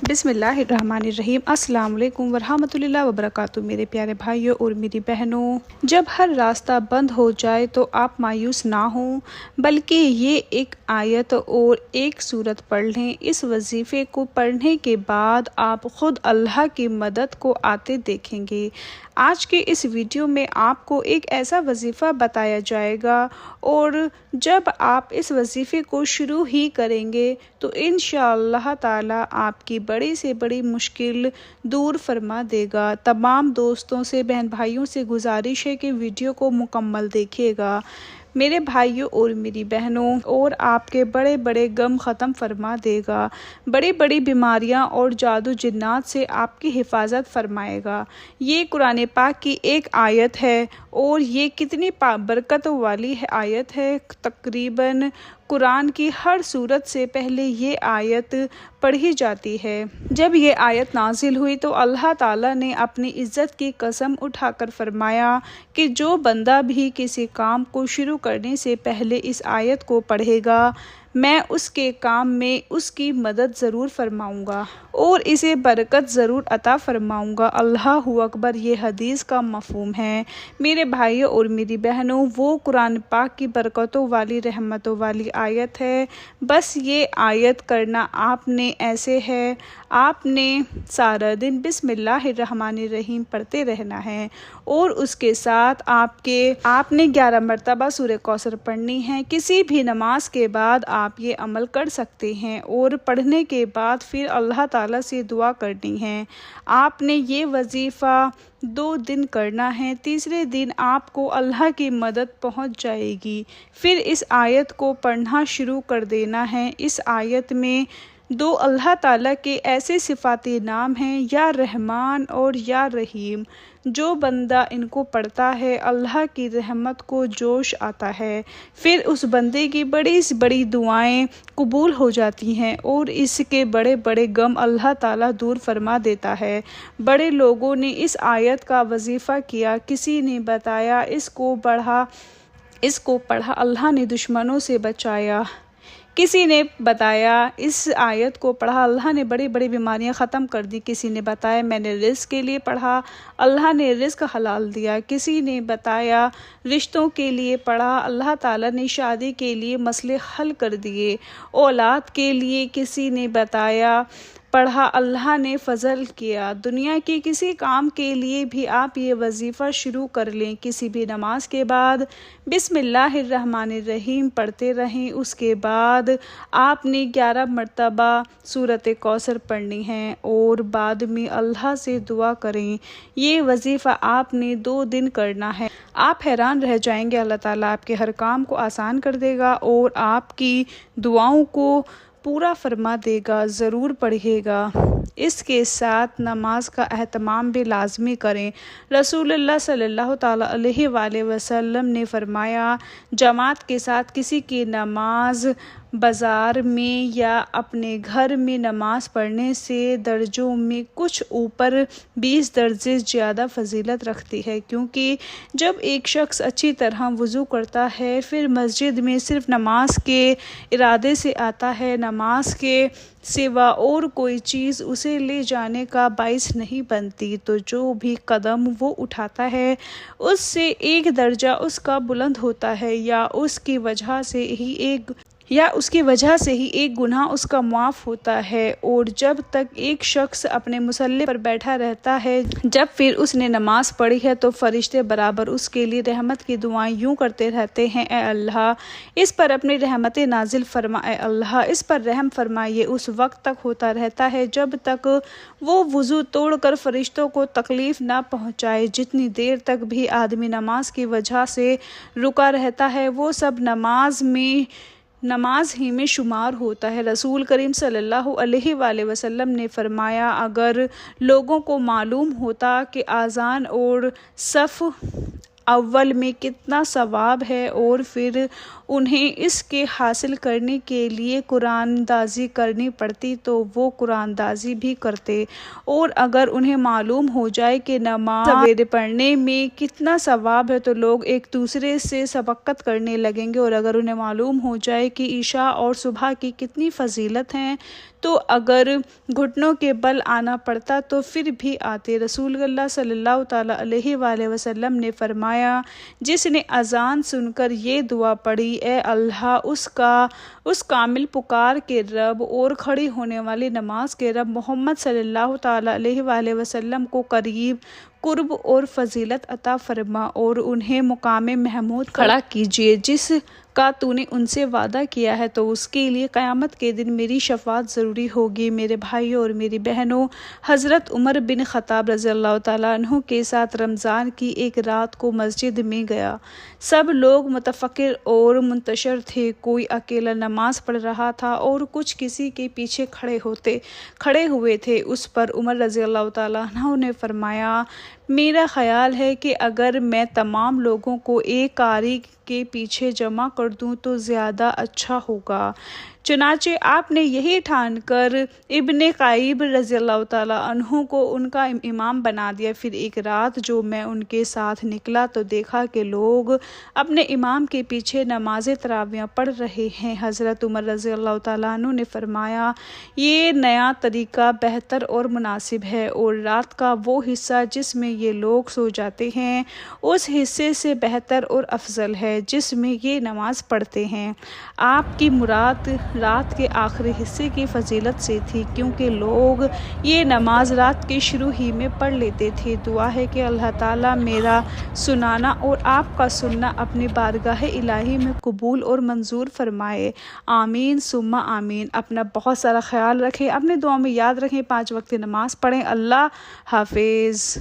बिस्मिल्लाहिर्रहमानिर्रहीम। अस्सलाम वालेकुम वरहमतुल्लाहि वबरकातुहू। मेरे प्यारे भाइयों और मेरी बहनों, जब हर रास्ता बंद हो जाए तो आप मायूस ना हों, बल्कि ये एक आयत और एक सूरत पढ़ लें। इस वजीफ़े को पढ़ने के बाद आप ख़ुद अल्लाह की मदद को आते देखेंगे। आज के इस वीडियो में आपको एक ऐसा वजीफ़ा बताया जाएगा और जब आप इस वजीफ़े को शुरू ही करेंगे तो इंशाअल्लाह ताला आपकी बड़ी से बड़ी मुश्किल दूर फरमा देगा। तमाम दोस्तों से, बहन भाइयों से गुजारिश है कि वीडियो को मुकम्मल देखिएगा मेरे भाइयों और मेरी बहनों, और आपके बड़े बड़े गम ख़त्म फरमा देगा। बड़ी बड़ी बीमारियां और जादू जिन्नात से आपकी हिफाजत फरमाएगा। ये कुरान पाक की एक आयत है और ये कितनी बरकत वाली आयत है। तकरीबन कुरान की हर सूरत से पहले ये आयत पढ़ी जाती है। जब ये आयत नाजिल हुई तो अल्लाह ताला ने अपनी इज़्ज़त की कसम उठाकर फरमाया कि जो बंदा भी किसी काम को शुरू करने से पहले इस आयत को पढ़ेगा, मैं उसके काम में उसकी मदद ज़रूर फरमाऊँगा और इसे बरकत ज़रूर अता फरमाऊँगा। अल्लाहु अकबर, ये हदीस का मफ़हूम है। मेरे भाइयों और मेरी बहनों, वो कुरान पाक की बरकतों वाली, रहमतों वाली आयत है। बस ये आयत करना आपने ऐसे है, आपने सारा दिन बिस्मिल्लाहिर्रहमानिर्रहीम पढ़ते रहना है और उसके साथ आपने 11 मरतबा सूरह कौसर पढ़नी है। किसी भी नमाज के बाद आप ये अमल कर सकते हैं और पढ़ने के बाद फिर अल्लाह ताला से दुआ करनी है। आपने ये वजीफ़ा 2 दिन करना है। तीसरे दिन आपको अल्लाह की मदद पहुंच जाएगी। फिर इस आयत को पढ़ना शुरू कर देना है। इस आयत में 2 अल्लाह ताला के ऐसे सिफाती नाम हैं, या रहमान और या रहीम। जो बंदा इनको पढ़ता है अल्लाह की रहमत को जोश आता है, फिर उस बंदे की बड़ी से बड़ी दुआएं कबूल हो जाती हैं और इसके बड़े बड़े गम अल्लाह ताला दूर फरमा देता है। बड़े लोगों ने इस आयत का वजीफ़ा किया, किसी ने बताया इसको पढ़ा अल्लाह ने दुश्मनों से बचाया, किसी ने बताया इस आयत को पढ़ा अल्लाह ने बड़ी बड़ी बीमारियां ख़त्म कर दी, किसी ने बताया मैंने रिज़्क़ के लिए पढ़ा अल्लाह ने रिज़्क़ हलाल दिया, किसी ने बताया रिश्तों के लिए पढ़ा अल्लाह ताला ने शादी के लिए मसले हल कर दिए, औलाद के लिए किसी ने बताया पढ़ा अल्लाह ने फ़ज़ल किया। दुनिया के किसी काम के लिए भी आप ये वजीफ़ा शुरू कर लें। किसी भी नमाज के बाद बिस्मिल्लाहिर्रहमानिर्रहीम पढ़ते रहें। उसके बाद आपने 11 मरतबा सूरत कौसर पढ़नी है और बाद में अल्लाह से दुआ करें। ये वजीफ़ा आपने 2 दिन करना है। आप हैरान रह जाएंगे, अल्लाह ताला आपके हर काम को आसान कर देगा और आपकी दुआओं को पूरा फरमा देगा। ज़रूर पढ़िएगा। इसके साथ नमाज का एहतमाम भी लाजमी करें। रसूलुल्लाह सल्लल्लाहु ताला अलैहि वसल्लम ने फरमाया, जमात के साथ किसी की नमाज बाज़ार में या अपने घर में नमाज पढ़ने से दर्जों में कुछ ऊपर 20 दर्जे ज़्यादा फजीलत रखती है, क्योंकि जब एक शख्स अच्छी तरह वज़ू करता है फिर मस्जिद में सिर्फ नमाज के इरादे से आता है, नमाज के सिवा और कोई चीज़ उसे ले जाने का बाइस नहीं बनती, तो जो भी कदम वो उठाता है उससे एक दर्जा उसका बुलंद होता है या उसकी वजह से ही एक गुनाह उसका माफ़ होता है। और जब तक एक शख्स अपने मुसल्ले पर बैठा रहता है, जब फिर उसने नमाज पढ़ी है तो फरिश्ते बराबर उसके लिए रहमत की दुआएं यूं करते रहते हैं, ए अल्लाह इस पर अपनी रहमत नाजिल फरमा, ए अल्लाह इस पर रहम फरमा। ये उस वक्त तक होता रहता है जब तक वो वज़ू तोड़कर फरिश्तों को तकलीफ़ ना पहुँचाए। जितनी देर तक भी आदमी नमाज की वजह से रुका रहता है वो सब नमाज ही में शुमार होता है। रसूल करीम सल्लल्लाहु अलैहि वसल्लम ने फरमाया, अगर लोगों को मालूम होता कि आज़ान और सफ़ अव्वल में कितना सवाब है और फिर उन्हें इसके हासिल करने के लिए कुरानदाजी करनी पड़ती तो वो कुरानदाजी भी करते। और अगर उन्हें मालूम हो जाए कि नमाज सवेरे पढ़ने में कितना सवाब है तो लोग एक दूसरे से सबक़त करने लगेंगे। और अगर उन्हें मालूम हो जाए कि ईशा और सुबह की कितनी फजीलत हैं تو اگر گھٹنوں کے بل آنا پڑتا تو پھر بھی آتے۔ رسول اللہ صلی اللہ تعالیٰ علیہ وآلہ وسلم نے فرمایا، جس نے اذان سن کر یہ دعا پڑھی، اے اللہ اس کامل پکار کے رب اور کھڑی ہونے والی نماز کے رب محمد صلی اللہ تعالیٰ علیہ وآلہ وسلم کو قرب اور فضیلت عطا فرما اور انہیں مقام محمود کھڑا کیجیے جس کا تو نے ان سے وعدہ کیا ہے، تو اس کے لیے قیامت کے دن میری شفاعت ضروری ہوگی۔ میرے بھائیوں اور میری بہنوں، حضرت عمر بن خطاب رضی اللہ تعالیٰ عنہ کے ساتھ رمضان کی ایک رات کو مسجد میں گیا۔ سب لوگ متفکر اور منتشر تھے، کوئی اکیلا نماز پڑھ رہا تھا اور کچھ کسی کے پیچھے کھڑے ہوئے تھے۔ اس پر عمر رضی اللہ تعالیٰ عنہ نے فرمایا، میرا خیال ہے کہ اگر میں تمام لوگوں کو ایک قاری کے پیچھے جمع کر دوں تو زیادہ اچھا ہوگا۔ چنانچہ آپ نے یہی ٹھان کر ابن قیب رضی اللہ تعالیٰ عنہ کو ان کا امام بنا دیا۔ پھر ایک رات جو میں ان کے ساتھ نکلا تو دیکھا کہ لوگ اپنے امام کے پیچھے نماز تراویح پڑھ رہے ہیں۔ حضرت عمر رضی اللہ تعالیٰ عنہ نے فرمایا، یہ نیا طریقہ بہتر اور مناسب ہے، اور رات کا وہ حصہ جس میں یہ لوگ سو جاتے ہیں اس حصے سے بہتر اور افضل ہے جس میں یہ نماز پڑھتے ہیں۔ آپ کی مراد رات کے آخری حصے کی فضیلت سے تھی، کیونکہ لوگ یہ نماز رات کے شروع ہی میں پڑھ لیتے تھے۔ دعا ہے کہ اللہ تعالیٰ میرا سنانا اور آپ کا سننا اپنی بارگاہ الہی میں قبول اور منظور فرمائے، آمین ثم آمین۔ اپنا بہت سارا خیال رکھیں، اپنے دعاؤں میں یاد رکھیں، 5 وقت نماز پڑھیں۔ اللہ حافظ۔